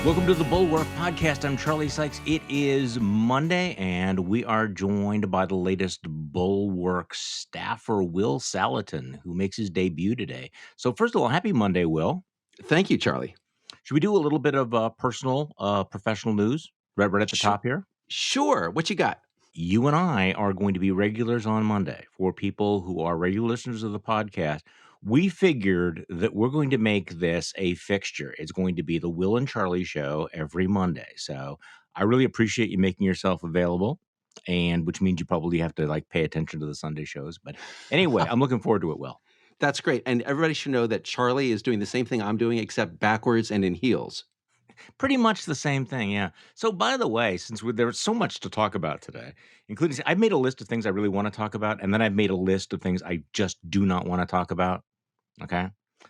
Welcome to the Bulwark Podcast. I'm Charlie Sykes. It is Monday, and we are joined by the latest Bulwark staffer, Will Saletan, who makes his debut today. So first of all, happy Monday, Will. Thank you, Charlie. Should we do a little bit of personal, professional news right at the top here? Sure. What you got? You and I are going to be regulars on Monday. For people who are regular listeners of the podcast, we figured that we're going to make this a fixture. It's going to be the Will and Charlie show every Monday. So I really appreciate you making yourself available, and which means you probably have to pay attention to the Sunday shows. But anyway, I'm looking forward to it, Will. That's great. And everybody should know that Charlie is doing the same thing I'm doing, except backwards and in heels. Pretty much the same thing, yeah. So, by the way, since there was so much to talk about today, including I've made a list of things I really want to talk about, and then I've made a list of things I just do not want to talk about. Okay,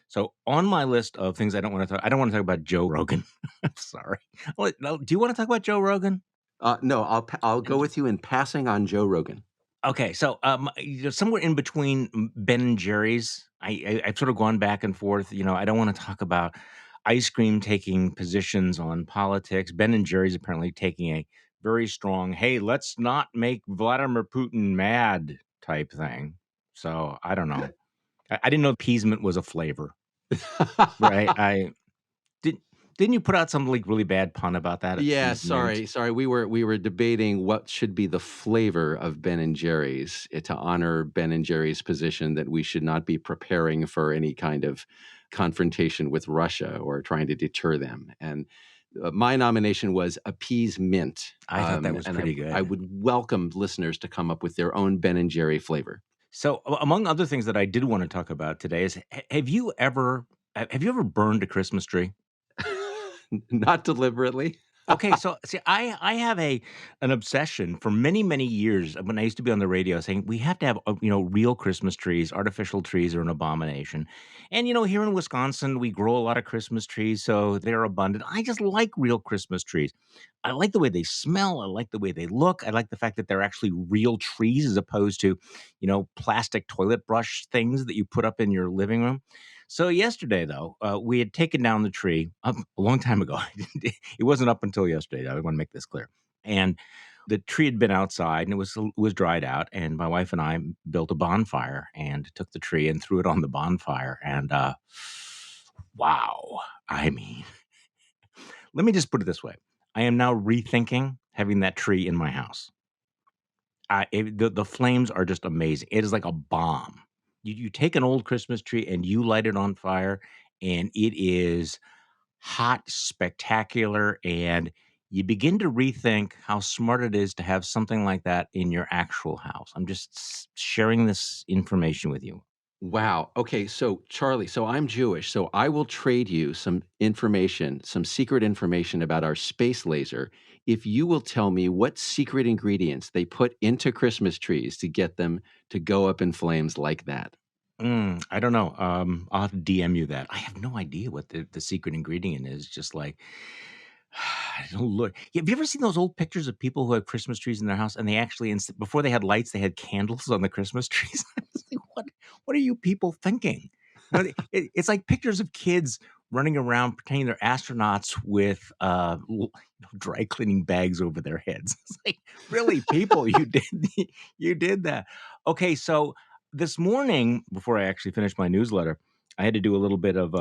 so on my list of things I don't want to talk about Joe Rogan. I'm sorry. Do you want to talk about Joe Rogan? No, I'll go with you in passing on Joe Rogan. Okay, so somewhere in between Ben and Jerry's, I've sort of gone back and forth. I don't want to talk about ice cream taking positions on politics. Ben and Jerry's apparently taking a very strong, hey, let's not make Vladimir Putin mad type thing. So I don't know. I didn't know appeasement was a flavor, right? Didn't you put out some really bad pun about that? Yeah, sorry. We were debating what should be the flavor of Ben and Jerry's to honor Ben and Jerry's position that we should not be preparing for any kind of confrontation with Russia or trying to deter them. And my nomination was appeasement. I thought that was pretty good. I would welcome listeners to come up with their own Ben and Jerry flavor. So, among other things that I did want to talk about today is, have you ever burned a Christmas tree? Not deliberately. Okay, so see, I have an obsession for many years when I used to be on the radio saying we have to have real Christmas trees. Artificial trees are an abomination, and here in Wisconsin we grow a lot of Christmas trees, so they're abundant. I just like real Christmas trees. I like the way they smell. I like the way they look. I like the fact that they're actually real trees as opposed to plastic toilet brush things that you put up in your living room. So yesterday, though, we had taken down the tree a long time ago. It wasn't up until yesterday. I want to make this clear. And the tree had been outside and it was dried out. And my wife and I built a bonfire and took the tree and threw it on the bonfire. And wow, I mean, let me just put it this way. I am now rethinking having that tree in my house. The flames are just amazing. It is like a bomb. You take an old Christmas tree and you light it on fire, and it is hot, spectacular, and you begin to rethink how smart it is to have something like that in your actual house. I'm just sharing this information with you. Wow. Okay. So, Charlie, I'm Jewish. So I will trade you some information, some secret information about our space laser, if you will tell me what secret ingredients they put into Christmas trees to get them to go up in flames like that. I don't know. I'll have to DM you that. I have no idea what the secret ingredient is. Just like, I don't look. Have you ever seen those old pictures of people who have Christmas trees in their house and they actually, before they had lights, they had candles on the Christmas trees? I was like, what are you people thinking? It's like pictures of kids running around pretending they're astronauts with dry cleaning bags over their heads. It's like, really, people, you did that. Okay, so this morning, before I actually finished my newsletter, I had to do a little bit of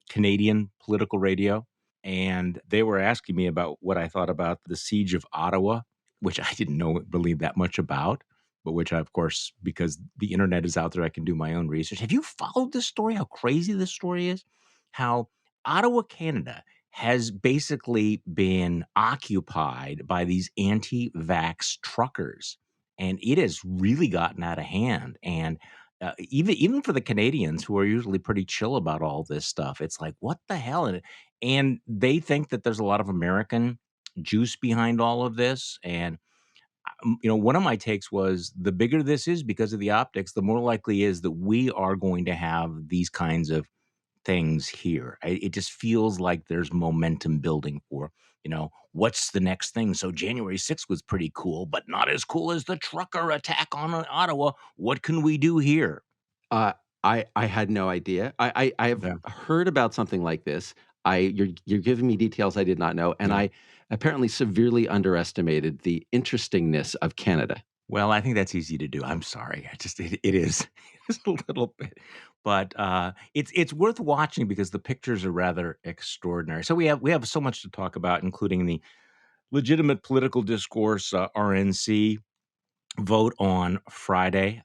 Canadian political radio. And they were asking me about what I thought about the siege of Ottawa, which I didn't know really that much about, but which I, of course, because the internet is out there, I can do my own research. Have you followed this story? How crazy this story is? How Ottawa, Canada has basically been occupied by these anti-vax truckers. And it has really gotten out of hand. And even for the Canadians, who are usually pretty chill about all this stuff, it's like, what the hell? And they think that there's a lot of American juice behind all of this. And one of my takes was the bigger this is because of the optics, the more likely is that we are going to have these kinds of things here. It just feels like there's momentum building for, what's the next thing? So January 6th was pretty cool, but not as cool as the trucker attack on Ottawa. What can we do here? I had no idea. I have heard about something like this. You're giving me details I did not know, and Yeah. I apparently severely underestimated the interestingness of Canada. Well, I think that's easy to do. I'm sorry. It is it's a little bit, but it's worth watching because the pictures are rather extraordinary. So we have so much to talk about, including the legitimate political discourse, RNC vote on Friday,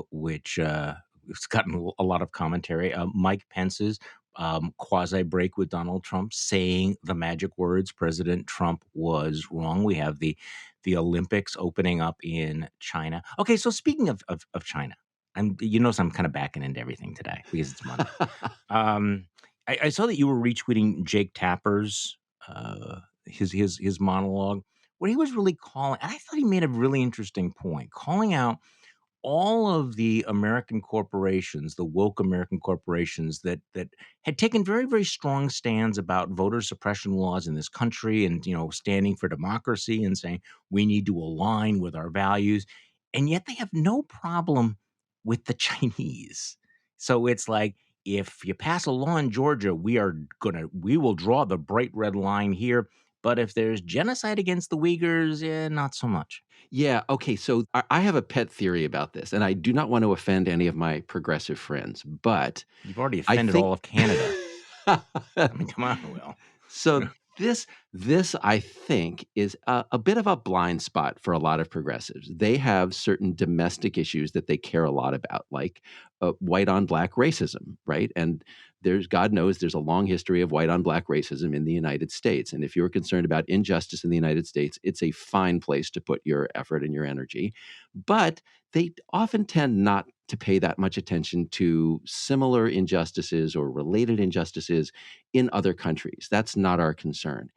which it's gotten a lot of commentary. Mike Pence's quasi break with Donald Trump, saying the magic words, President Trump was wrong. We have the Olympics opening up in China. Okay, so speaking of China, you notice I'm kind of backing into everything today because it's Monday. Um, I saw that you were retweeting Jake Tapper's his monologue where he was really calling. And I thought he made a really interesting point, calling out all of the American corporations, the woke American corporations that had taken very, very strong stands about voter suppression laws in this country and, standing for democracy and saying we need to align with our values. And yet they have no problem with the Chinese. So it's like, if you pass a law in Georgia, we will draw the bright red line here. But if there's genocide against the Uyghurs, not so much. Yeah, okay, so I have a pet theory about this, and I do not want to offend any of my progressive friends, but You've already I offended think all of Canada. I mean, come on, Will. so this I think is a bit of a blind spot for a lot of progressives. They have certain domestic issues that they care a lot about, like white on black racism, right? And God knows there's a long history of white on black racism in the United States. And if you're concerned about injustice in the United States, it's a fine place to put your effort and your energy. But they often tend not to pay that much attention to similar injustices or related injustices in other countries. That's not our concern.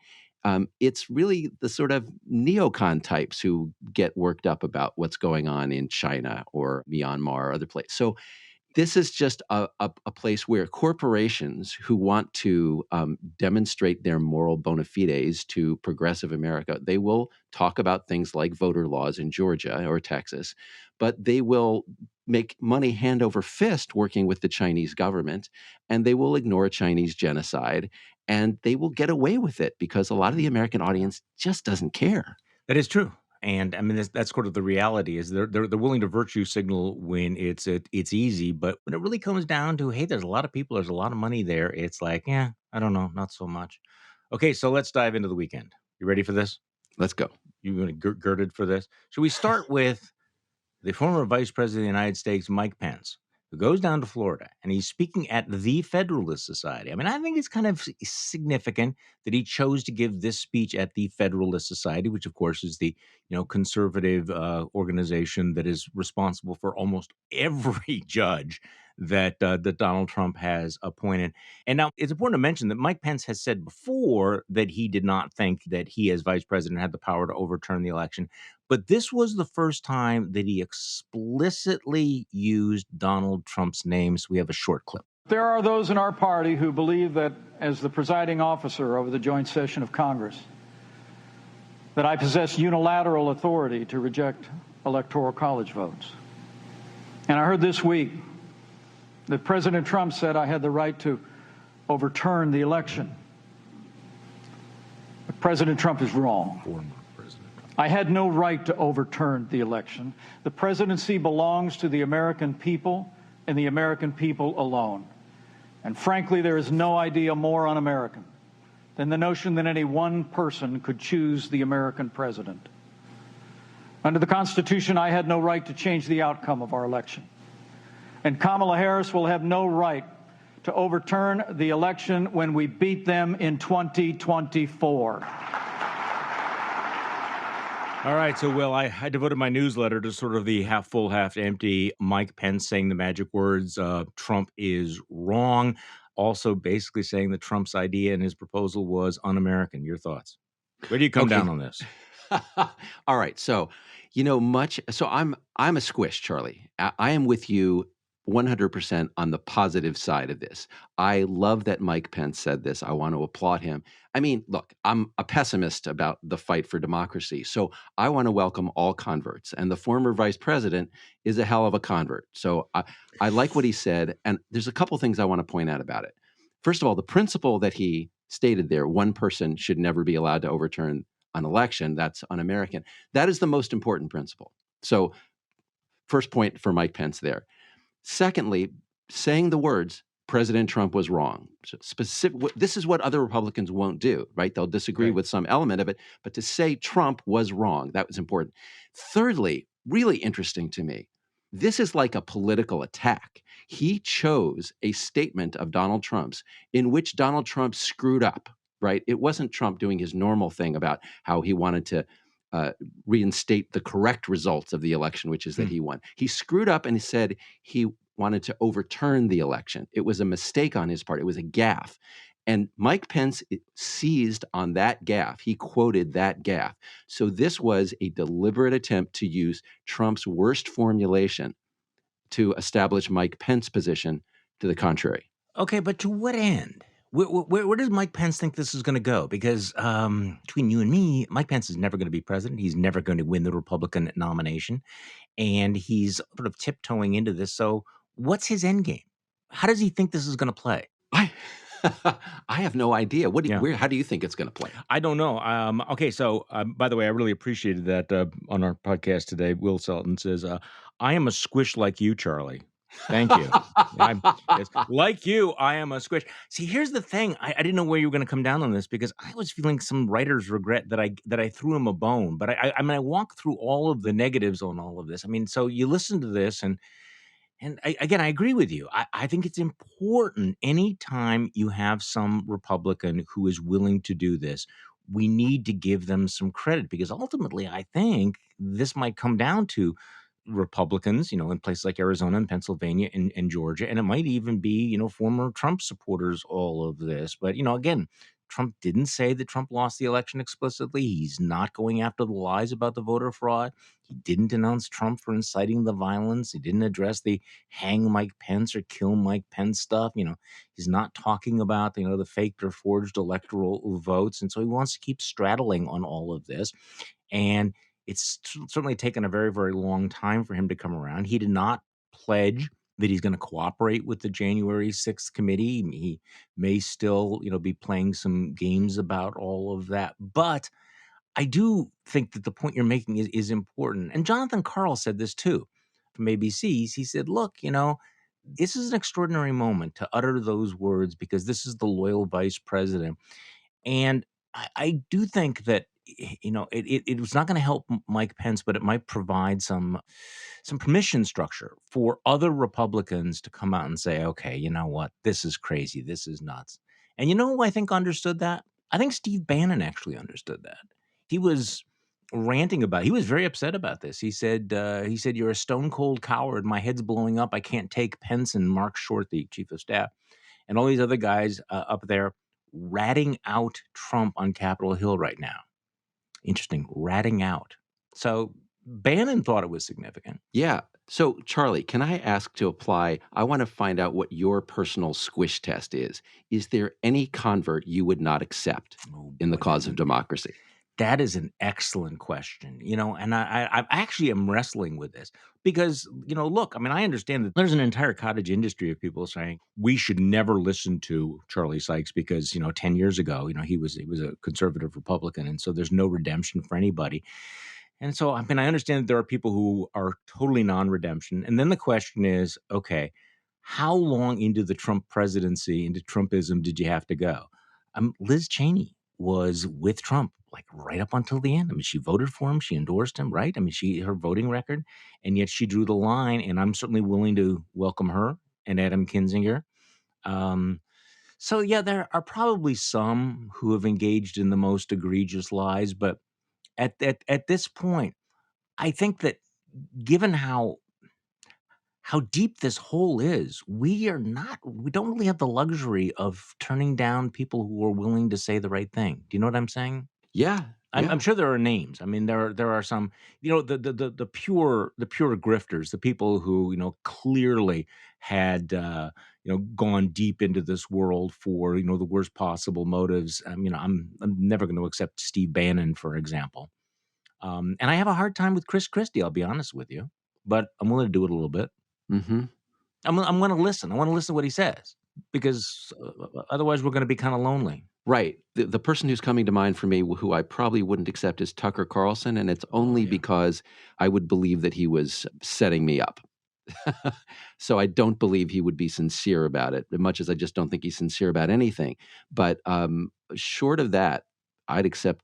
It's really the sort of neocon types who get worked up about what's going on in China or Myanmar or other places. So this is just a place where corporations who want to demonstrate their moral bona fides to progressive America, they will talk about things like voter laws in Georgia or Texas, but they will make money hand over fist working with the Chinese government, and they will ignore Chinese genocide, and they will get away with it because a lot of the American audience just doesn't care. That is true. And I mean, that's sort of the reality is they're willing to virtue signal when it's easy, but when it really comes down to, hey, there's a lot of people, there's a lot of money there. It's like, yeah, I don't know, not so much. Okay, so let's dive into the weekend. You ready for this? Let's go. You going to girded for this? Should we start with the former Vice President of the United States, Mike Pence, who goes down to Florida and he's speaking at the Federalist Society? I mean, I think it's kind of significant that he chose to give this speech at the Federalist Society, which, of course, is the conservative organization that is responsible for almost every judge that Donald Trump has appointed. And now it's important to mention that Mike Pence has said before that he did not think that he, as vice president, had the power to overturn the election. But this was the first time that he explicitly used Donald Trump's name. So we have a short clip. There are those in our party who believe that as the presiding officer over the joint session of Congress, that I possess unilateral authority to reject electoral college votes. And I heard this week that President Trump said I had the right to overturn the election. But President Trump is wrong. I had no right to overturn the election. The presidency belongs to the American people and the American people alone. And frankly, there is no idea more un-American than the notion that any one person could choose the American president. Under the Constitution, I had no right to change the outcome of our election. And Kamala Harris will have no right to overturn the election when we beat them in 2024. All right, so Will, I devoted my newsletter to sort of the half full, half empty Mike Pence saying the magic words, Trump is wrong. Also basically saying that Trump's idea and his proposal was un-American. Your thoughts? Where do you come down on this? All right, so I'm a squish, Charlie. I am with you 100% on the positive side of this. I love that Mike Pence said this. I want to applaud him. I mean, look, I'm a pessimist about the fight for democracy. So I want to welcome all converts. And the former vice president is a hell of a convert. So I like what he said. And there's a couple things I want to point out about it. first of all, the principle that he stated there, one person should never be allowed to overturn an election, that's un-American. That is the most important principle. So first point for Mike Pence there. Secondly, saying the words, President Trump was wrong. So this is what other Republicans won't do, right? They'll disagree with some element of it, but to say Trump was wrong, that was important. Thirdly, really interesting to me, this is like a political attack. He chose a statement of Donald Trump's in which Donald Trump screwed up, right? It wasn't Trump doing his normal thing about how he wanted to reinstate the correct results of the election, which is that he won. He screwed up and he said he wanted to overturn the election. It was a mistake on his part. It was a gaffe. And Mike Pence seized on that gaffe. He quoted that gaffe. So this was a deliberate attempt to use Trump's worst formulation to establish Mike Pence's position to the contrary. Okay, but to what end? Where does Mike Pence think this is going to go? Because between you and me, Mike Pence is never going to be president. He's never going to win the Republican nomination. And he's sort of tiptoeing into this. So what's his end game? How does he think this is going to play? I have no idea. How do you think it's going to play? I don't know. Okay, so by the way, I really appreciated that on our podcast today. Will Saletan says, I am a squish like you, Charlie. Thank you. Like you, I am a squish. See, here's the thing. I didn't know where you were going to come down on this because I was feeling some writer's regret that I threw him a bone. But I walked through all of the negatives on all of this. I mean, so you listen to this and again, I agree with you. I think it's important anytime you have some Republican who is willing to do this, we need to give them some credit because ultimately I think this might come down to Republicans, in places like Arizona and Pennsylvania and Georgia, and it might even be, former Trump supporters, all of this. But, again, Trump didn't say that Trump lost the election explicitly. He's not going after the lies about the voter fraud. He didn't denounce Trump for inciting the violence. He didn't address the hang Mike Pence or kill Mike Pence stuff. He's not talking about, the faked or forged electoral votes. And so he wants to keep straddling on all of this. And it's certainly taken a very, very long time for him to come around. He did not pledge that he's going to cooperate with the January 6th committee. He may still, be playing some games about all of that. But I do think that the point you're making is important. And Jonathan Karl said this too from ABC. He said, look, this is an extraordinary moment to utter those words because this is the loyal vice president. And I do think that it was not going to help Mike Pence, but it might provide some permission structure for other Republicans to come out and say, okay, you know what? This is crazy. This is nuts. And who I think understood that? I think Steve Bannon actually understood that. He was ranting about it. He was very upset about this. He said, you're a stone cold coward. My head's blowing up. I can't take Pence and Mark Short, the chief of staff, and all these other guys up there ratting out Trump on Capitol Hill right now. Interesting, ratting out. So Bannon thought it was significant. Yeah. So, Charlie, can I ask to apply? I want to find out what your personal squish test is. Is there any convert you would not accept in the cause of democracy? That is an excellent question, and I actually am wrestling with this because, look, I mean, I understand that there's an entire cottage industry of people saying we should never listen to Charlie Sykes because, 10 years ago, he was a conservative Republican. And so there's no redemption for anybody. And so, I mean, I understand that there are people who are totally non-redemption. And then the question is, okay, how long into the Trump presidency, into Trumpism did you have to go? Liz Cheney was with Trump like right up until the end. I mean, she voted for him. She endorsed him, right? I mean, her voting record, and yet she drew the line, and I'm certainly willing to welcome her and Adam Kinzinger. So yeah, there are probably some who have engaged in the most egregious lies, but at this point, I think that given how deep this hole is, we don't really have the luxury of turning down people who are willing to say the right thing. Do you know what I'm saying? Yeah. I'm sure there are names. I mean, there are some, the pure grifters, the people who, clearly had, gone deep into this world for, the worst possible motives. I'm never going to accept Steve Bannon, for example. And I have a hard time with Chris Christie, I'll be honest with you, but I'm willing to do it a little bit. Mm-hmm. I'm going to listen. I want to listen to what he says. because otherwise we're going to be kind of lonely. Right. The person who's coming to mind for me, who I probably wouldn't accept, is Tucker Carlson, and it's only because I would believe that he was setting me up. So I don't believe he would be sincere about it, as much as I just don't think he's sincere about anything. But short of that, I'd accept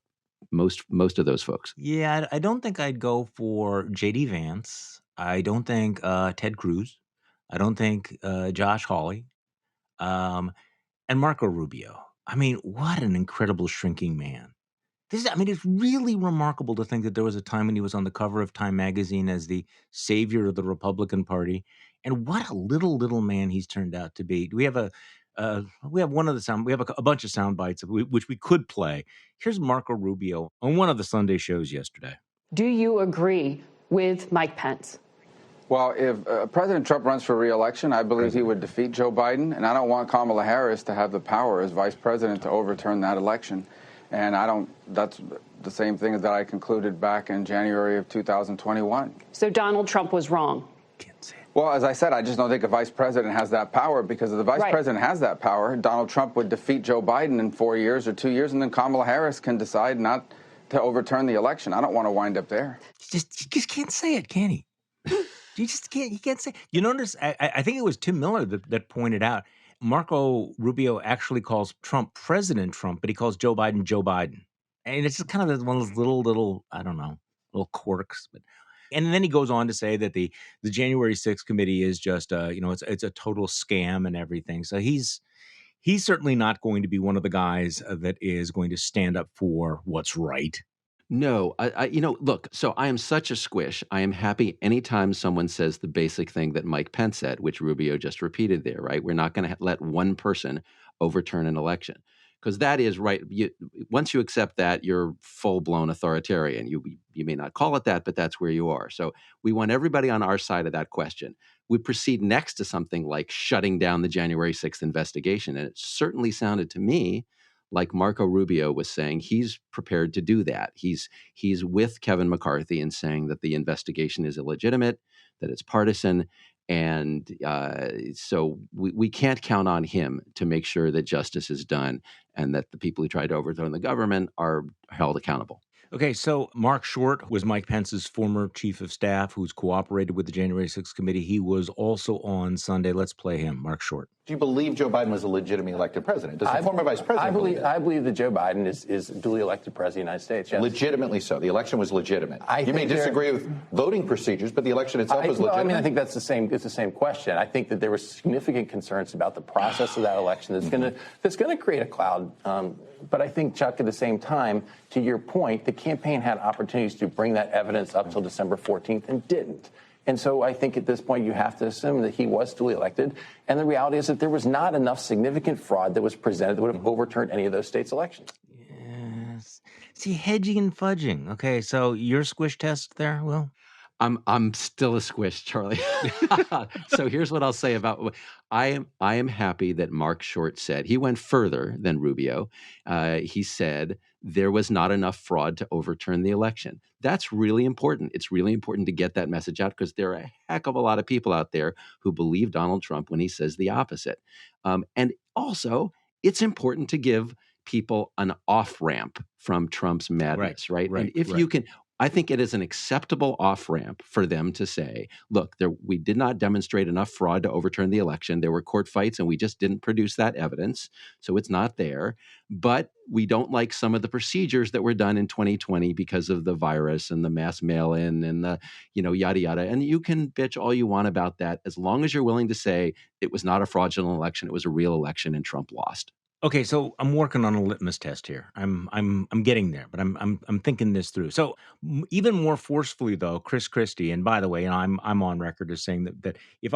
most of those folks. Yeah, I don't think I'd go for J.D. Vance. I don't think Ted Cruz. I don't think Josh Hawley. And Marco Rubio. I mean, what an incredible shrinking man. It's really remarkable to think that there was a time when he was on the cover of Time magazine as the savior of the Republican Party, and what a little man he's turned out to be. Do we have we have one of the sound, we have a bunch of sound bites which we could play. Here's Marco Rubio on one of the Sunday shows yesterday. Do you agree with Mike Pence? Well, if President Trump runs for re-election, I believe he would defeat Joe Biden, and I don't want Kamala Harris to have the power as vice president to overturn that election. And that's the same thing that I concluded back in January of 2021. So Donald Trump was wrong. Well, as I said, I just don't think a vice president has that power, because if the vice president has that power, Donald Trump would defeat Joe Biden in 4 years or 2 years, and then Kamala Harris can decide not to overturn the election. I don't want to wind up there. You just can't say it, can he? You can't say. You notice, I think it was Tim Miller that pointed out, Marco Rubio actually calls Trump President Trump, but he calls Joe Biden Joe Biden. And it's just kind of one of those little, I don't know, little quirks. And then he goes on to say that the January 6th committee is just, it's a total scam and everything. So he's certainly not going to be one of the guys that is going to stand up for what's right. No, look, so I am such a squish. I am happy anytime someone says the basic thing that Mike Pence said, which Rubio just repeated there, right? We're not going to let one person overturn an election, because that is right. Once you accept that, you're full-blown authoritarian. You may not call it that, but that's where you are. So we want everybody on our side of that question. We proceed next to something like shutting down the January 6th investigation. And it certainly sounded to me like Marco Rubio was saying he's prepared to do that. He's with Kevin McCarthy in saying that the investigation is illegitimate, that it's partisan, and so we can't count on him to make sure that justice is done and that the people who tried to overthrow the government are held accountable. Okay, so Mark Short was Mike Pence's former chief of staff who's cooperated with the January 6th committee. He was also on Sunday. Let's play him, Mark Short. Do you believe Joe Biden was a legitimately elected president? Does the former vice president I believe that Joe Biden is duly elected president of the United States. Yes. Legitimately so. The election was legitimate. You may disagree with voting procedures, but the election itself was legitimate. I think that's the same. It's the same question. I think that there were significant concerns about the process of that election that's going to create a cloud. But I think, Chuck, at the same time, to your point, the campaign had opportunities to bring that evidence up till December 14th and didn't. And so I think at this point you have to assume that he was duly elected. And the reality is that there was not enough significant fraud that was presented that would have overturned any of those states' elections. Yes. See, hedging and fudging. Okay, so your squish test there, Will? I'm still a squish, Charlie. So here's what I'll say about I am happy that Mark Short said, he went further than Rubio. He said there was not enough fraud to overturn the election. That's really important. It's really important to get that message out, because there are a heck of a lot of people out there who believe Donald Trump when he says the opposite. And also, it's important to give people an off-ramp from Trump's madness, right? And if you can, I think it is an acceptable off-ramp for them to say, look, we did not demonstrate enough fraud to overturn the election. There were court fights and we just didn't produce that evidence. So it's not there. But we don't like some of the procedures that were done in 2020 because of the virus and the mass mail-in and the, yada, yada. And you can bitch all you want about that, as long as you're willing to say it was not a fraudulent election. It was a real election and Trump lost. Okay, so I'm working on a litmus test here. I'm getting there, but I'm thinking this through. So even more forcefully, though, Chris Christie, and by the way, I'm on record as saying that if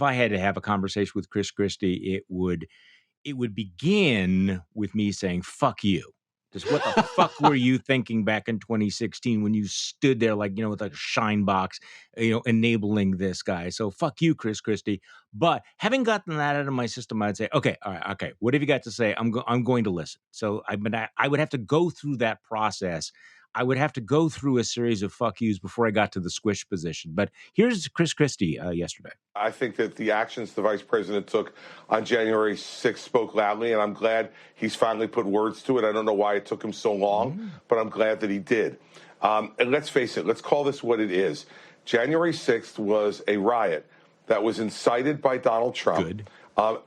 I had to have a conversation with Chris Christie, it would begin with me saying "fuck you." Just what the fuck were you thinking back in 2016 when you stood there like, with a shine box, enabling this guy? So fuck you, Chris Christie. But having gotten that out of my system, I'd say, okay, all right, okay, what have you got to say? I'm going to listen. So I would have to go through that process. I would have to go through a series of fuck yous before I got to the squish position. But here's Chris Christie yesterday. I think that the actions the vice president took on January 6th spoke loudly, and I'm glad he's finally put words to it. I don't know why it took him so long, but I'm glad that he did. And let's face it, let's call this what it is. January 6th was a riot that was incited by Donald Trump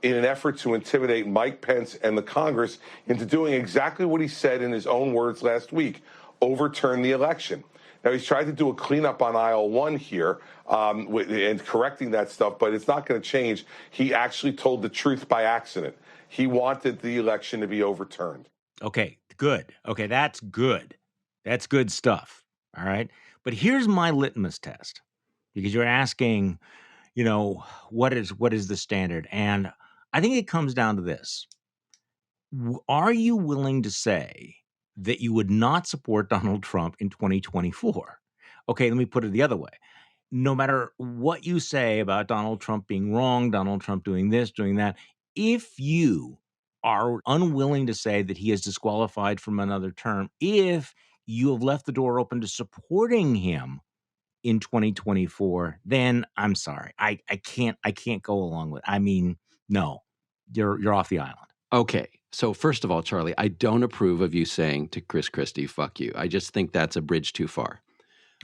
in an effort to intimidate Mike Pence and the Congress into doing exactly what he said in his own words last week: overturn the election. Now, he's tried to do a cleanup on aisle one here and correcting that stuff, but it's not going to change. He actually told the truth by accident. He wanted the election to be overturned. Okay, good. Okay, that's good. That's good stuff. All right. But here's my litmus test, because you're asking, what is the standard? And I think it comes down to this. Are you willing to say that you would not support Donald Trump in 2024? Okay, let me put it the other way. No matter what you say about Donald Trump being wrong, Donald Trump doing this, doing that, if you are unwilling to say that he is disqualified from another term, if you have left the door open to supporting him in 2024, then I'm sorry. I can't go along with it. I mean, no, you're off the island. Okay. So first of all, Charlie, I don't approve of you saying to Chris Christie, fuck you. I just think that's a bridge too far.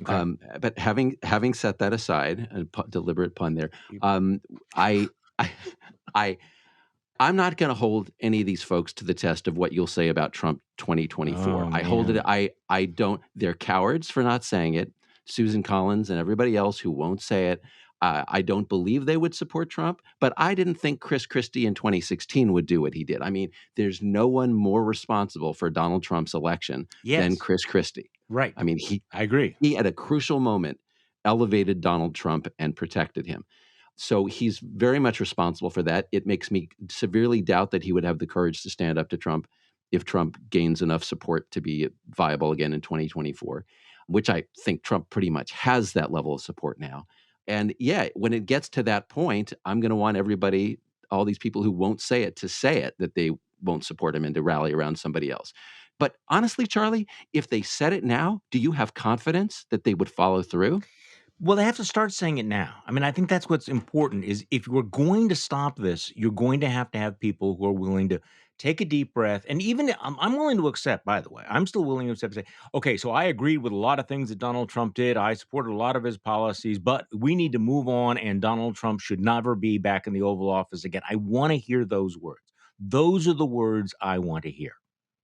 Okay. But having set that aside, a deliberate pun there, I'm not going to hold any of these folks to the test of what you'll say about Trump 2024. I hold it. I don't. They're cowards for not saying it. Susan Collins and everybody else who won't say it. I don't believe they would support Trump, but I didn't think Chris Christie in 2016 would do what he did. I mean, there's no one more responsible for Donald Trump's election than Chris Christie. Right. I mean, I agree. He, at a crucial moment, elevated Donald Trump and protected him. So he's very much responsible for that. It makes me severely doubt that he would have the courage to stand up to Trump if Trump gains enough support to be viable again in 2024, which I think Trump pretty much has that level of support now. And yeah, when it gets to that point, I'm going to want everybody, all these people who won't say it, to say it, that they won't support him and to rally around somebody else. But honestly, Charlie, if they said it now, do you have confidence that they would follow through? Well, they have to start saying it now. I mean, I think that's what's important is if we're going to stop this, you're going to have people who are willing to take a deep breath. And even I'm willing to accept, by the way, I'm still willing to accept and say, okay, so I agreed with a lot of things that Donald Trump did. I supported a lot of his policies, but we need to move on, and Donald Trump should never be back in the Oval Office again. I want to hear those words. Those are the words I want to hear,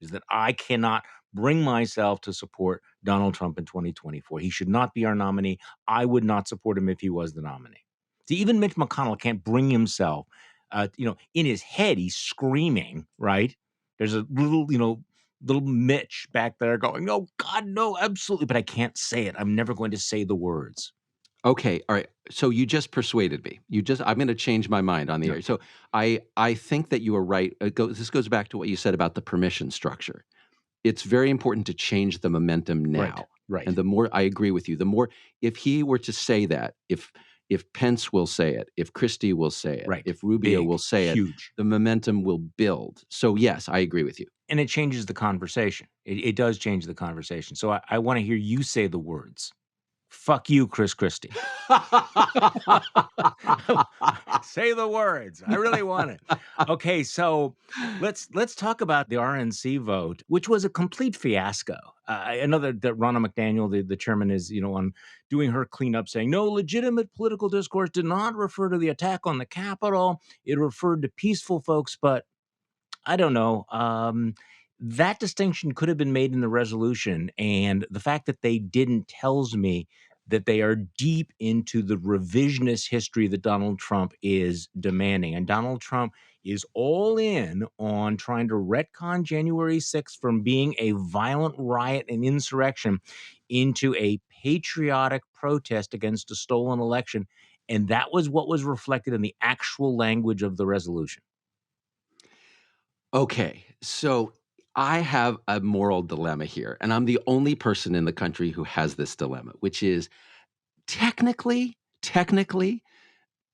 is that I cannot bring myself to support Donald Trump in 2024. He should not be our nominee. I would not support him if he was the nominee. See, even Mitch McConnell can't bring himself, in his head, he's screaming, right? There's a little Mitch back there going, no, God, no, absolutely. But I can't say it. I'm never going to say the words. Okay. All right. So you just persuaded me. I'm going to change my mind on the air. So I think that you are right. This goes back to what you said about the permission structure. It's very important to change the momentum now. Right. And the more, I agree with you, the more, if he were to say that, if Pence will say it, if Christie will say it, if Rubio will say it, the momentum will build. So yes, I agree with you. And it changes the conversation. It does change the conversation. So I want to hear you say the words. Fuck you, Chris Christie. Say the words. I really want it. Okay, so let's talk about the RNC vote, which was a complete fiasco. I know that Ronna McDaniel, the chairman, is on doing her cleanup, saying no legitimate political discourse did not refer to the attack on the Capitol. It referred to peaceful folks, but I don't know. That distinction could have been made in the resolution, and the fact that they didn't tells me that they are deep into the revisionist history that Donald Trump is demanding. And Donald Trump is all in on trying to retcon January 6th from being a violent riot and insurrection into a patriotic protest against a stolen election. And that was what was reflected in the actual language of the resolution. Okay, so I have a moral dilemma here, and I'm the only person in the country who has this dilemma, which is technically,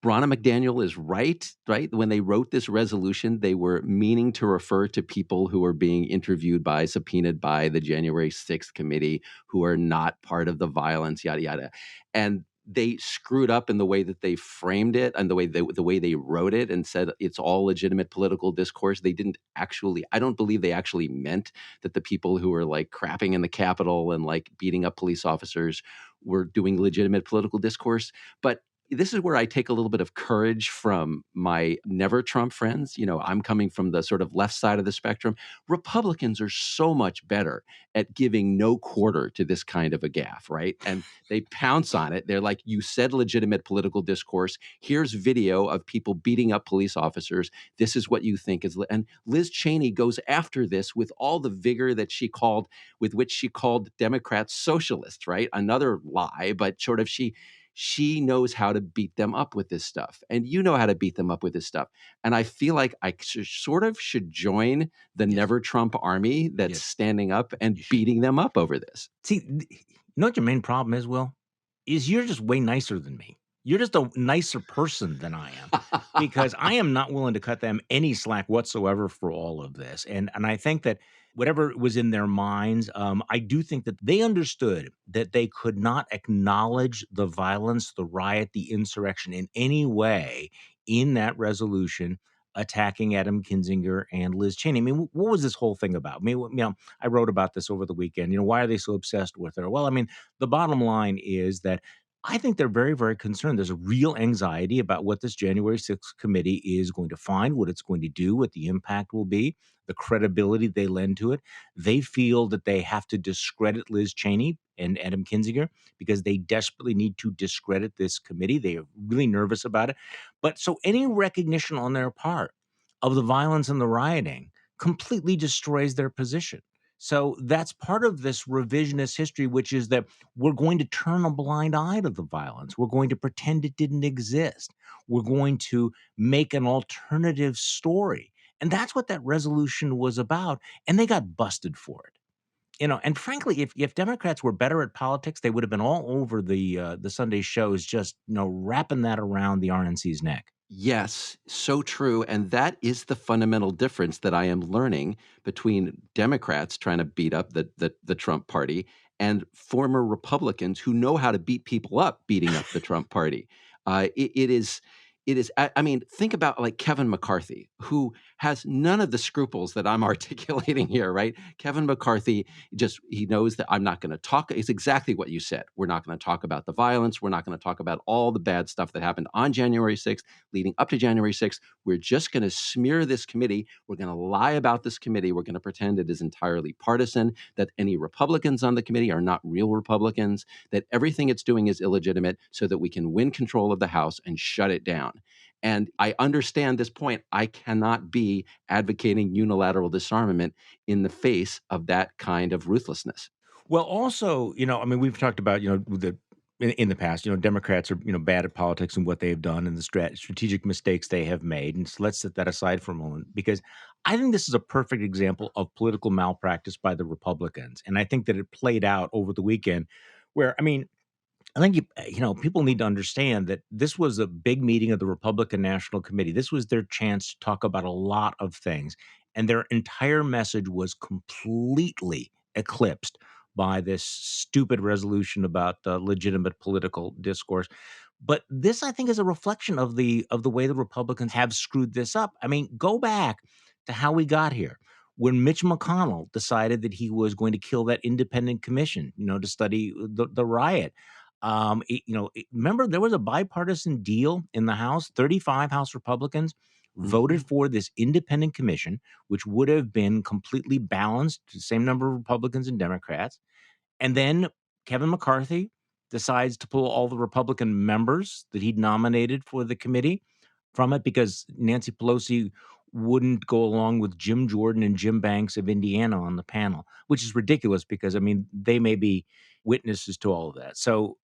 Bronna McDaniel is right? When they wrote this resolution, they were meaning to refer to people who are being interviewed by, subpoenaed by the January 6th committee, who are not part of the violence, yada, yada. And they screwed up in the way that they framed it and the way they wrote it and said it's all legitimate political discourse. They didn't actually, I don't believe they actually meant that the people who were like crapping in the Capitol and like beating up police officers were doing legitimate political discourse. But this is where I take a little bit of courage from my never Trump friends. I'm coming from the sort of left side of the spectrum. Republicans are so much better at giving no quarter to this kind of a gaffe, right? And they pounce on it. They're like, you said legitimate political discourse. Here's video of people beating up police officers. This is what you think is. And Liz Cheney goes after this with all the vigor with which she called Democrats socialists, right? Another lie, but sort of she knows how to beat them up with this stuff. And you know how to beat them up with this stuff. And I feel like I sort of should join the Never Trump army that's standing up and beating them up over this. See, you know what your main problem is, Will? Is you're just way nicer than me. You're just a nicer person than I am, because I am not willing to cut them any slack whatsoever for all of this. And I think that whatever was in their minds, I do think that they understood that they could not acknowledge the violence, the riot, the insurrection in any way in that resolution attacking Adam Kinzinger and Liz Cheney. I mean, what was this whole thing about? I mean, I wrote about this over the weekend. Why are they so obsessed with her? Well, I mean, the bottom line is that I think they're very, very concerned. There's a real anxiety about what this January 6th committee is going to find, what it's going to do, what the impact will be, the credibility they lend to it. They feel that they have to discredit Liz Cheney and Adam Kinzinger because they desperately need to discredit this committee. They are really nervous about it. But so any recognition on their part of the violence and the rioting completely destroys their position. So that's part of this revisionist history, which is that we're going to turn a blind eye to the violence. We're going to pretend it didn't exist. We're going to make an alternative story. And that's what that resolution was about. And they got busted for it. And frankly, if Democrats were better at politics, they would have been all over the Sunday shows, just wrapping that around the RNC's neck. Yes, so true. And that is the fundamental difference that I am learning between Democrats trying to beat up the Trump party and former Republicans who know how to beat people up, beating up the Trump party. It is, I mean, think about like Kevin McCarthy, who has none of the scruples that I'm articulating here, right? Kevin McCarthy, he knows that I'm not going to talk. It's exactly what you said. We're not going to talk about the violence. We're not going to talk about all the bad stuff that happened on January 6th, leading up to January 6th. We're just going to smear this committee. We're going to lie about this committee. We're going to pretend it is entirely partisan, that any Republicans on the committee are not real Republicans, that everything it's doing is illegitimate so that we can win control of the House and shut it down. And I understand this point. I cannot be advocating unilateral disarmament in the face of that kind of ruthlessness. Well, also, I mean, we've talked about, in the past, Democrats are, bad at politics and what they've done and the strategic mistakes they have made. And so let's set that aside for a moment, because I think this is a perfect example of political malpractice by the Republicans. And I think that it played out over the weekend where, I mean, I think people need to understand that this was a big meeting of the Republican National Committee. This was their chance to talk about a lot of things, and their entire message was completely eclipsed by this stupid resolution about legitimate political discourse. But this, I think, is a reflection of the way the Republicans have screwed this up. I mean, go back to how we got here. When Mitch McConnell decided that he was going to kill that independent commission, to study the riot. Remember, there was a bipartisan deal in the House. 35 House Republicans voted for this independent commission, which would have been completely balanced, the same number of Republicans and Democrats. And then Kevin McCarthy decides to pull all the Republican members that he'd nominated for the committee from it because Nancy Pelosi wouldn't go along with Jim Jordan and Jim Banks of Indiana on the panel, which is ridiculous because, I mean, they may be witnesses to all of that. So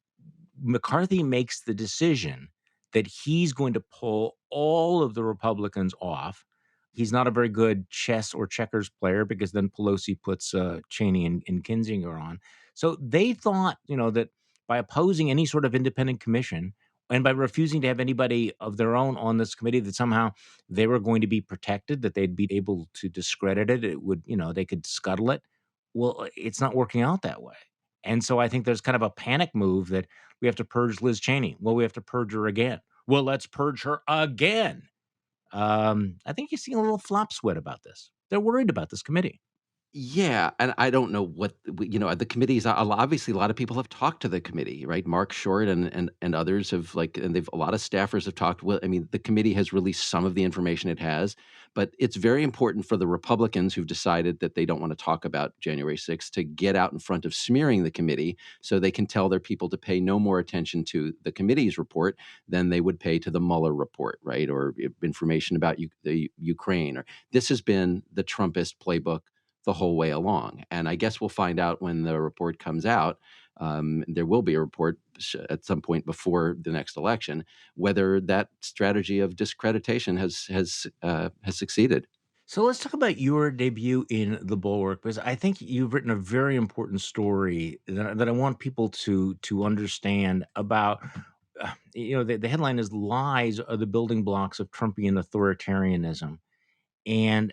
McCarthy makes the decision that he's going to pull all of the Republicans off. He's not a very good chess or checkers player because then Pelosi puts Cheney and Kinzinger on. So they thought, that by opposing any sort of independent commission and by refusing to have anybody of their own on this committee, that somehow they were going to be protected, that they'd be able to discredit it. It would, they could scuttle it. Well, it's not working out that way. And so I think there's kind of a panic move that we have to purge Liz Cheney. Well, we have to purge her again. Well, let's purge her again. I think you see a little flop sweat about this. They're worried about this committee. Yeah, and I don't know what the committees. Obviously, a lot of people have talked to the committee, right? Mark Short and others have and a lot of staffers have talked. Well, I mean, the committee has released some of the information it has, but it's very important for the Republicans who've decided that they don't want to talk about January 6th to get out in front of smearing the committee, so they can tell their people to pay no more attention to the committee's report than they would pay to the Mueller report, right? Or information about the Ukraine. Or this has been the Trumpist playbook the whole way along. And I guess we'll find out when the report comes out. There will be a report at some point before the next election, whether that strategy of discreditation has succeeded. So let's talk about your debut in the Bulwark, because I think you've written a very important story that I want people to understand about. The headline is "Lies Are the Building Blocks of Trumpian Authoritarianism," and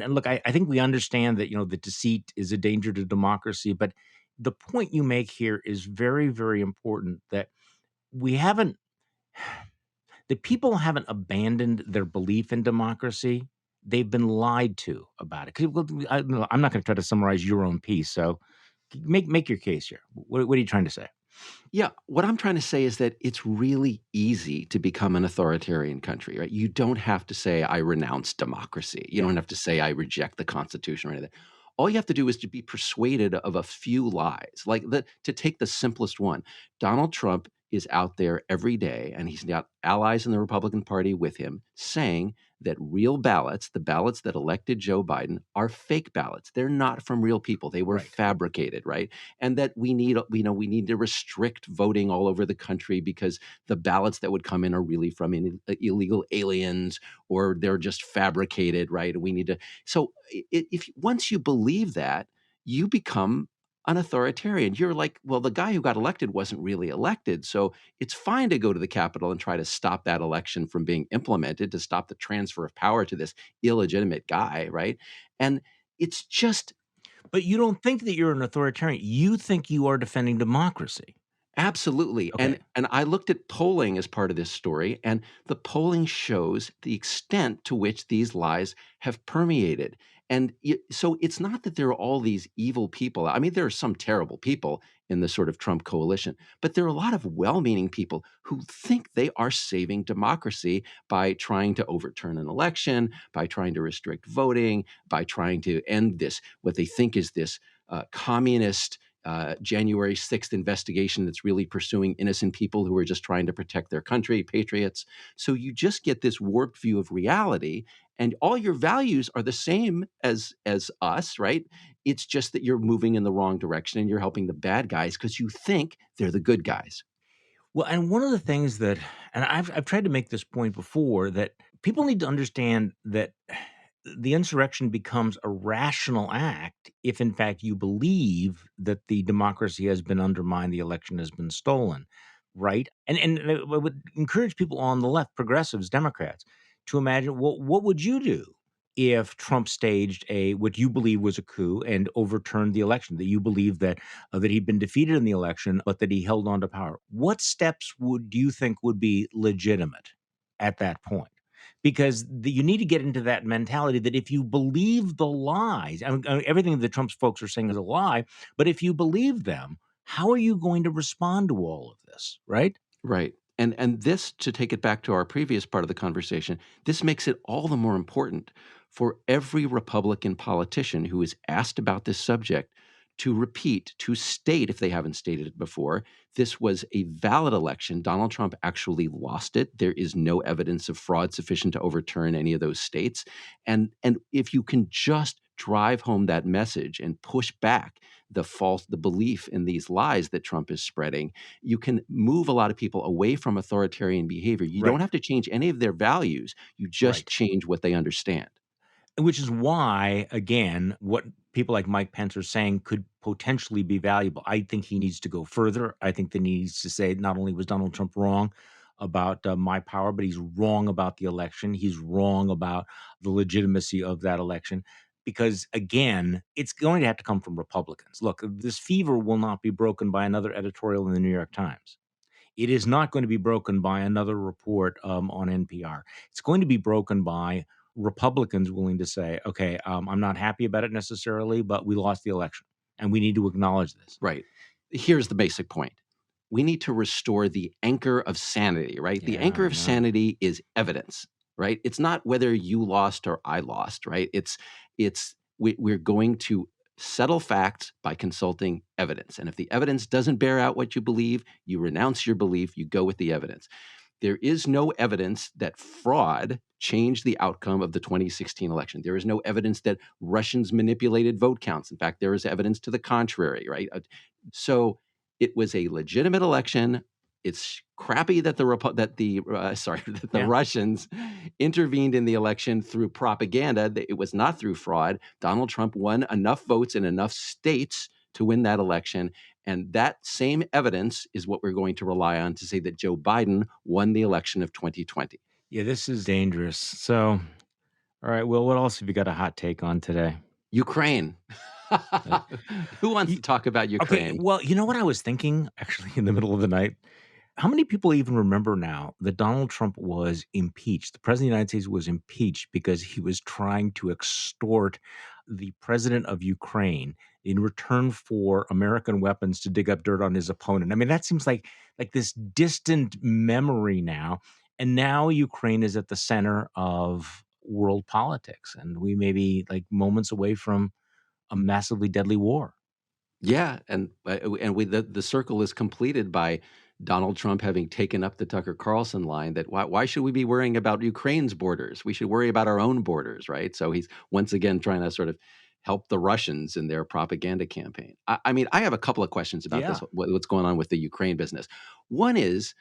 look, I think we understand that the deceit is a danger to democracy, but the point you make here is very, very important. That we haven't, the people haven't abandoned their belief in democracy. They've been lied to about it. I'm not going to try to summarize your own piece, so make your case here. What are you trying to say? Yeah, what I'm trying to say is that it's really easy to become an authoritarian country, right? You don't have to say, I renounce democracy. You don't have to say, I reject the Constitution or anything. All you have to do is to be persuaded of a few lies. To take the simplest one, Donald Trump is out there every day, and he's got allies in the Republican Party with him, saying that real ballots, the ballots that elected Joe Biden, are fake ballots. They're not from real people. They were fabricated, right? And that we need to restrict voting all over the country because the ballots that would come in are really from illegal aliens, or they're just fabricated, right? We need to. So if once you believe that, you become an authoritarian. You're like, well, the guy who got elected wasn't really elected, so it's fine to go to the Capitol and try to stop that election from being implemented, to stop the transfer of power to this illegitimate guy, right? And it's just. But you don't think that you're an authoritarian. You think you are defending democracy. Absolutely. Okay. And I looked at polling as part of this story, and the polling shows the extent to which these lies have permeated. And so it's not that there are all these evil people. I mean, there are some terrible people in the sort of Trump coalition, but there are a lot of well-meaning people who think they are saving democracy by trying to overturn an election, by trying to restrict voting, by trying to end this, what they think is this communist January 6th investigation that's really pursuing innocent people who are just trying to protect their country, patriots. So you just get this warped view of reality, and all your values are the same as us, right? It's just that you're moving in the wrong direction and you're helping the bad guys because you think they're the good guys. Well, and one of the things that, and I've tried to make this point before, that people need to understand that the insurrection becomes a rational act if, in fact, you believe that the democracy has been undermined, the election has been stolen, right? And I would encourage people on the left, progressives, Democrats, to imagine, what would you do if Trump staged what you believe was a coup and overturned the election, that you believe that he'd been defeated in the election, but that he held on to power? What steps do you think would be legitimate at that point? Because you need to get into that mentality that if you believe the lies, everything that Trump's folks are saying is a lie, but if you believe them, how are you going to respond to all of this, right? Right. And this, to take it back to our previous part of the conversation, this makes it all the more important for every Republican politician who is asked about this subject to repeat, to state, if they haven't stated it before, this was a valid election. Donald Trump actually lost it. There is no evidence of fraud sufficient to overturn any of those states. And if you can just drive home that message and push back the belief in these lies that Trump is spreading, you can move a lot of people away from authoritarian behavior. You don't have to change any of their values. You just change what they understand. Which is why, again, what people like Mike Pence are saying could potentially be valuable. I think he needs to go further. I think that he needs to say not only was Donald Trump wrong about my power, but he's wrong about the election. He's wrong about the legitimacy of that election. Because again, it's going to have to come from Republicans. Look, this fever will not be broken by another editorial in the New York Times. It is not going to be broken by another report on NPR. It's going to be broken by Republicans willing to say, okay, I'm not happy about it necessarily, but we lost the election and we need to acknowledge this. Right. Here's the basic point. We need to restore the anchor of sanity, right? The anchor of sanity is evidence, right? It's not whether you lost or I lost, right? We're going to settle facts by consulting evidence. And if the evidence doesn't bear out what you believe, you renounce your belief, you go with the evidence. There is no evidence that fraud changed the outcome of the 2016 election. There is no evidence that Russians manipulated vote counts. In fact, there is evidence to the contrary, right? So it was a legitimate election. It's crappy that the Russians intervened in the election through propaganda. It was not through fraud. Donald Trump won enough votes in enough states to win that election. And that same evidence is what we're going to rely on to say that Joe Biden won the election of 2020. Yeah, this is dangerous. So, all right, Will, what else have you got a hot take on today? Ukraine. Who wants to talk about Ukraine? Okay, well, you know what I was thinking actually in the middle of the night? How many people even remember now that Donald Trump was impeached? The president of the United States was impeached because he was trying to extort the president of Ukraine in return for American weapons to dig up dirt on his opponent. I mean, that seems like this distant memory now. And now Ukraine is at the center of world politics. And we may be like moments away from a massively deadly war. Yeah, and the circle is completed by Donald Trump having taken up the Tucker Carlson line that why should we be worrying about Ukraine's borders? We should worry about our own borders, right? So he's once again trying to sort of help the Russians in their propaganda campaign. I mean, I have a couple of questions about this, what's going on with the Ukraine business. One is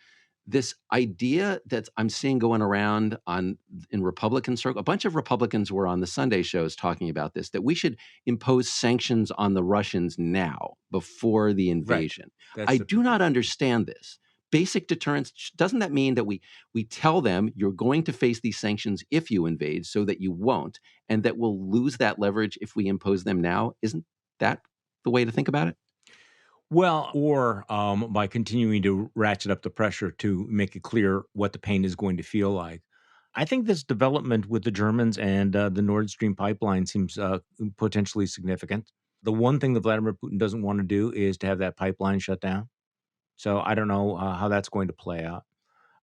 this idea that I'm seeing going around in Republican circles. A bunch of Republicans were on the Sunday shows talking about this, that we should impose sanctions on the Russians now before the invasion. Right. I do not understand this. Basic deterrence, doesn't that mean that we tell them you're going to face these sanctions if you invade so that you won't, and that we'll lose that leverage if we impose them now? Isn't that the way to think about it? Well, or by continuing to ratchet up the pressure to make it clear what the pain is going to feel like. I think this development with the Germans and the Nord Stream pipeline seems potentially significant. The one thing that Vladimir Putin doesn't want to do is to have that pipeline shut down. So I don't know how that's going to play out.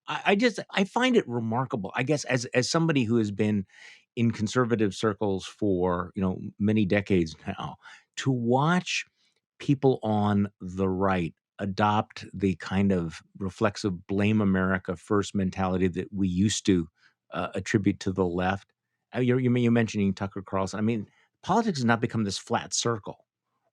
I find it remarkable, I guess, as somebody who has been in conservative circles for many decades now, to watch people on the right adopt the kind of reflexive blame America first mentality that we used to attribute to the left. You're mentioning Tucker Carlson. I mean, politics has not become this flat circle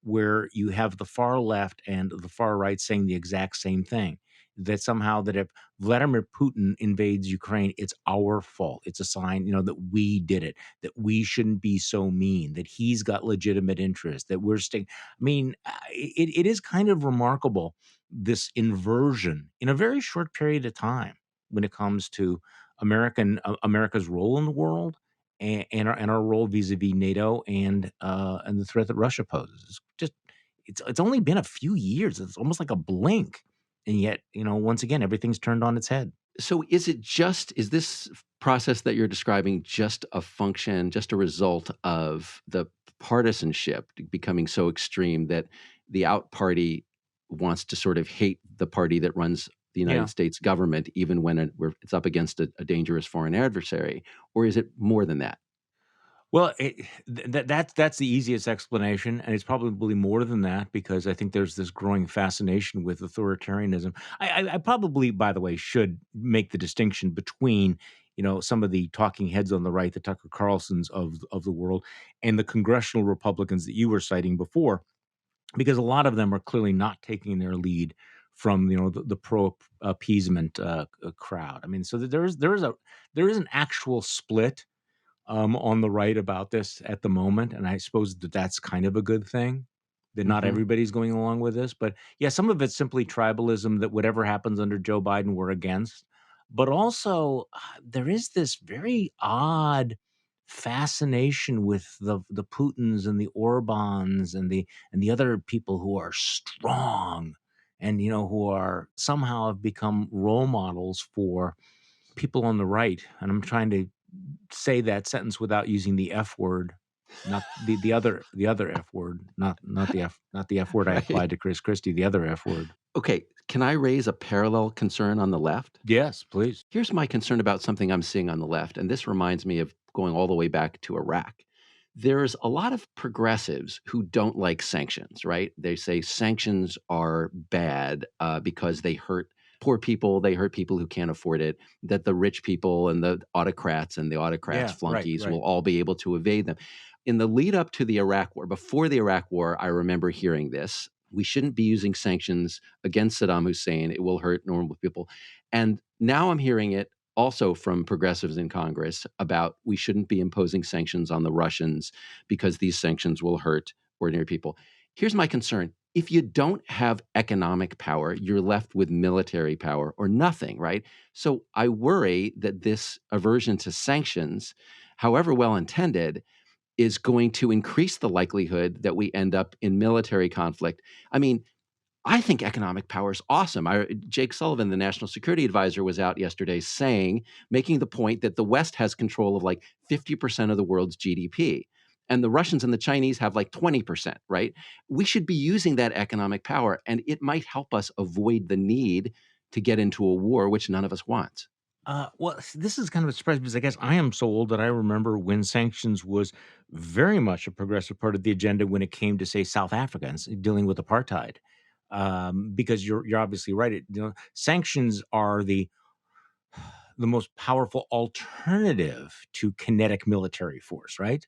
where you have the far left and the far right saying the exact same thing. That somehow that if Vladimir Putin invades Ukraine, it's our fault. It's a sign, that we did it, that we shouldn't be so mean, that he's got legitimate interest, that we're staying. I mean, it is kind of remarkable, this inversion in a very short period of time when it comes to America's role in the world and our role vis-a-vis NATO and the threat that Russia poses. It's only been a few years. It's almost like a blink. And yet, once again, everything's turned on its head. So is this process that you're describing just a result of the partisanship becoming so extreme that the out party wants to sort of hate the party that runs the United States government, even when it's up against a dangerous foreign adversary? Or is it more than that? Well, that's the easiest explanation, and it's probably more than that because I think there's this growing fascination with authoritarianism. I probably, by the way, should make the distinction between some of the talking heads on the right, the Tucker Carlsons of the world, and the congressional Republicans that you were citing before, because a lot of them are clearly not taking their lead from the pro appeasement crowd. I mean, so there is an actual split. on the right about this at the moment, and I suppose that that's kind of a good thing, that not everybody's going along with this. But yeah, some of it's simply tribalism that whatever happens under Joe Biden, we're against. But also, there is this very odd fascination with the Putins and the Orbans and the other people who are strong and who are somehow have become role models for people on the right. And I'm trying to say that sentence without using the F word, not the other F word, not the F word I Right. applied to Chris Christie, the other F word. Okay, can I raise a parallel concern on the left? Yes, please. Here's my concern about something I'm seeing on the left, and this reminds me of going all the way back to Iraq. There's a lot of progressives who don't like sanctions, right? They say sanctions are bad because they hurt poor people, they hurt people who can't afford it, that the rich people and the autocrats Yeah, flunkies right. will all be able to evade them. In the lead up to the Iraq War, before the Iraq War, I remember hearing this. We shouldn't be using sanctions against Saddam Hussein. It will hurt normal people. And now I'm hearing it also from progressives in Congress about we shouldn't be imposing sanctions on the Russians because these sanctions will hurt ordinary people. Here's my concern. If you don't have economic power, you're left with military power or nothing, right? So I worry that this aversion to sanctions, however well intended, is going to increase the likelihood that we end up in military conflict. I mean, I think economic power is awesome. Jake Sullivan, the national security advisor, was out yesterday making the point that the West has control of like 50% of the world's GDP. And the Russians and the Chinese have like 20%, right? We should be using that economic power, and it might help us avoid the need to get into a war, which none of us wants. Well, this is kind of a surprise because I guess I am so old that I remember when sanctions was very much a progressive part of the agenda when it came to, say, South Africa and dealing with apartheid. Because you're obviously right. Sanctions are the most powerful alternative to kinetic military force, right?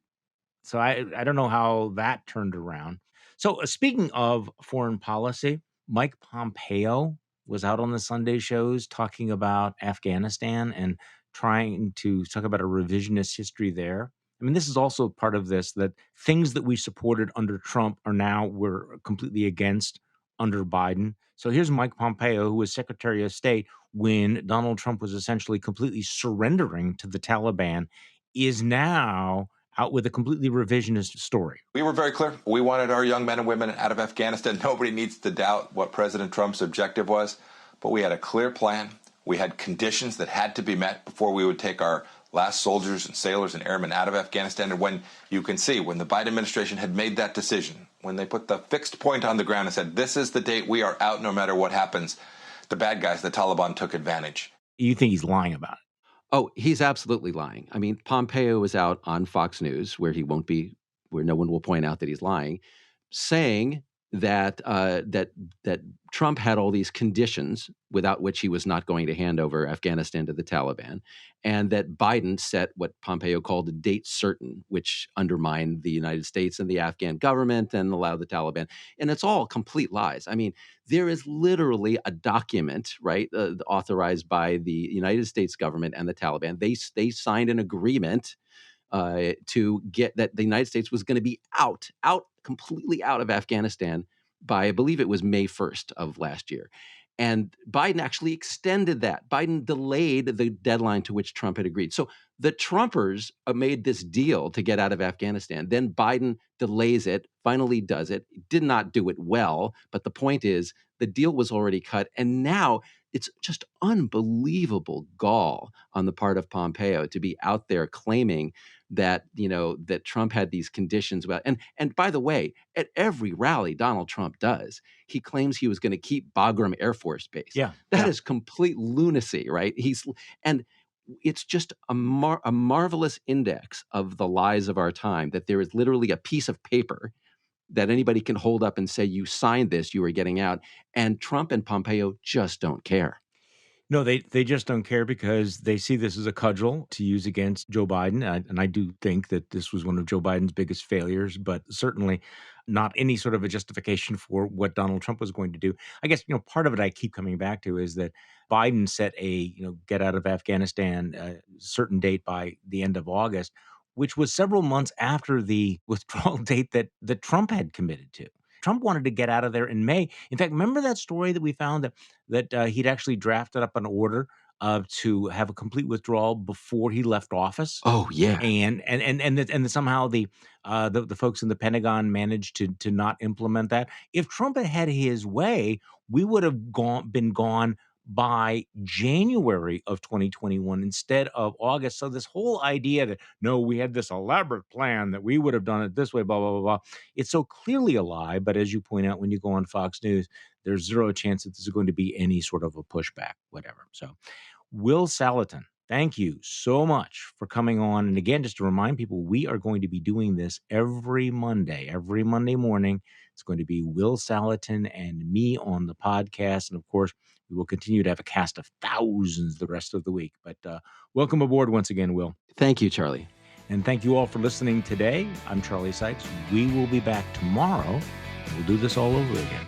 So I don't know how that turned around. So speaking of foreign policy, Mike Pompeo was out on the Sunday shows talking about Afghanistan and trying to talk about a revisionist history there. I mean, this is also part of this, that things that we supported under Trump we're completely against under Biden. So here's Mike Pompeo, who was Secretary of State when Donald Trump was essentially completely surrendering to the Taliban, is now out with a completely revisionist story. We were very clear. We wanted our young men and women out of Afghanistan. Nobody needs to doubt what President Trump's objective was, but we had a clear plan. We had conditions that had to be met before we would take our last soldiers and sailors and airmen out of Afghanistan. And when you can see, when the Biden administration had made that decision, when they put the fixed point on the ground and said, this is the date we are out no matter what happens, the bad guys, the Taliban, took advantage. You think he's lying about it? Oh, he's absolutely lying. I mean, Pompeo was out on Fox News, where no one will point out that he's lying, saying that that Trump had all these conditions without which he was not going to hand over Afghanistan to the Taliban, and that Biden set what Pompeo called a date certain, which undermined the United States and the Afghan government and allowed the Taliban. And it's all complete lies. I mean, there is literally a document, right, authorized by the United States government and the Taliban. They signed an agreement to get that the United States was going to be completely out of Afghanistan by, I believe it was May 1st of last year. And Biden actually extended that. Biden delayed the deadline to which Trump had agreed. So the Trumpers made this deal to get out of Afghanistan. Then Biden delays it, finally does it, did not do it well. But the point is, the deal was already cut. And now it's just unbelievable gall on the part of Pompeo to be out there claiming that, that Trump had these conditions about. And by the way, at every rally Donald Trump does, he claims he was going to keep Bagram Air Force Base. Yeah. That is complete lunacy, right? And it's just a marvelous index of the lies of our time, that there is literally a piece of paper that anybody can hold up and say, you signed this, you were getting out. And Trump and Pompeo just don't care. No, they just don't care because they see this as a cudgel to use against Joe Biden. And I do think that this was one of Joe Biden's biggest failures, but certainly not any sort of a justification for what Donald Trump was going to do. I guess, part of it I keep coming back to is that Biden set a, get out of Afghanistan certain date by the end of August, which was several months after the withdrawal date that Trump had committed to. Trump wanted to get out of there in May. In fact, remember that story that we found that he'd actually drafted up an order to have a complete withdrawal before he left office? Oh yeah, and somehow the folks in the Pentagon managed to not implement that. If Trump had had his way, we would have been gone by January of 2021 instead of August. So this whole idea that, no, we had this elaborate plan that we would have done it this way, blah, blah, blah, blah. It's so clearly a lie. But as you point out, when you go on Fox News, there's zero chance that there's going to be any sort of a pushback, whatever. So Will Saletan, thank you so much for coming on. And again, just to remind people, we are going to be doing this every Monday morning. It's going to be Will Saletan and me on the podcast. And of course, we will continue to have a cast of thousands the rest of the week. But welcome aboard once again, Will. Thank you, Charlie. And thank you all for listening today. I'm Charlie Sykes. We will be back tomorrow. We'll do this all over again.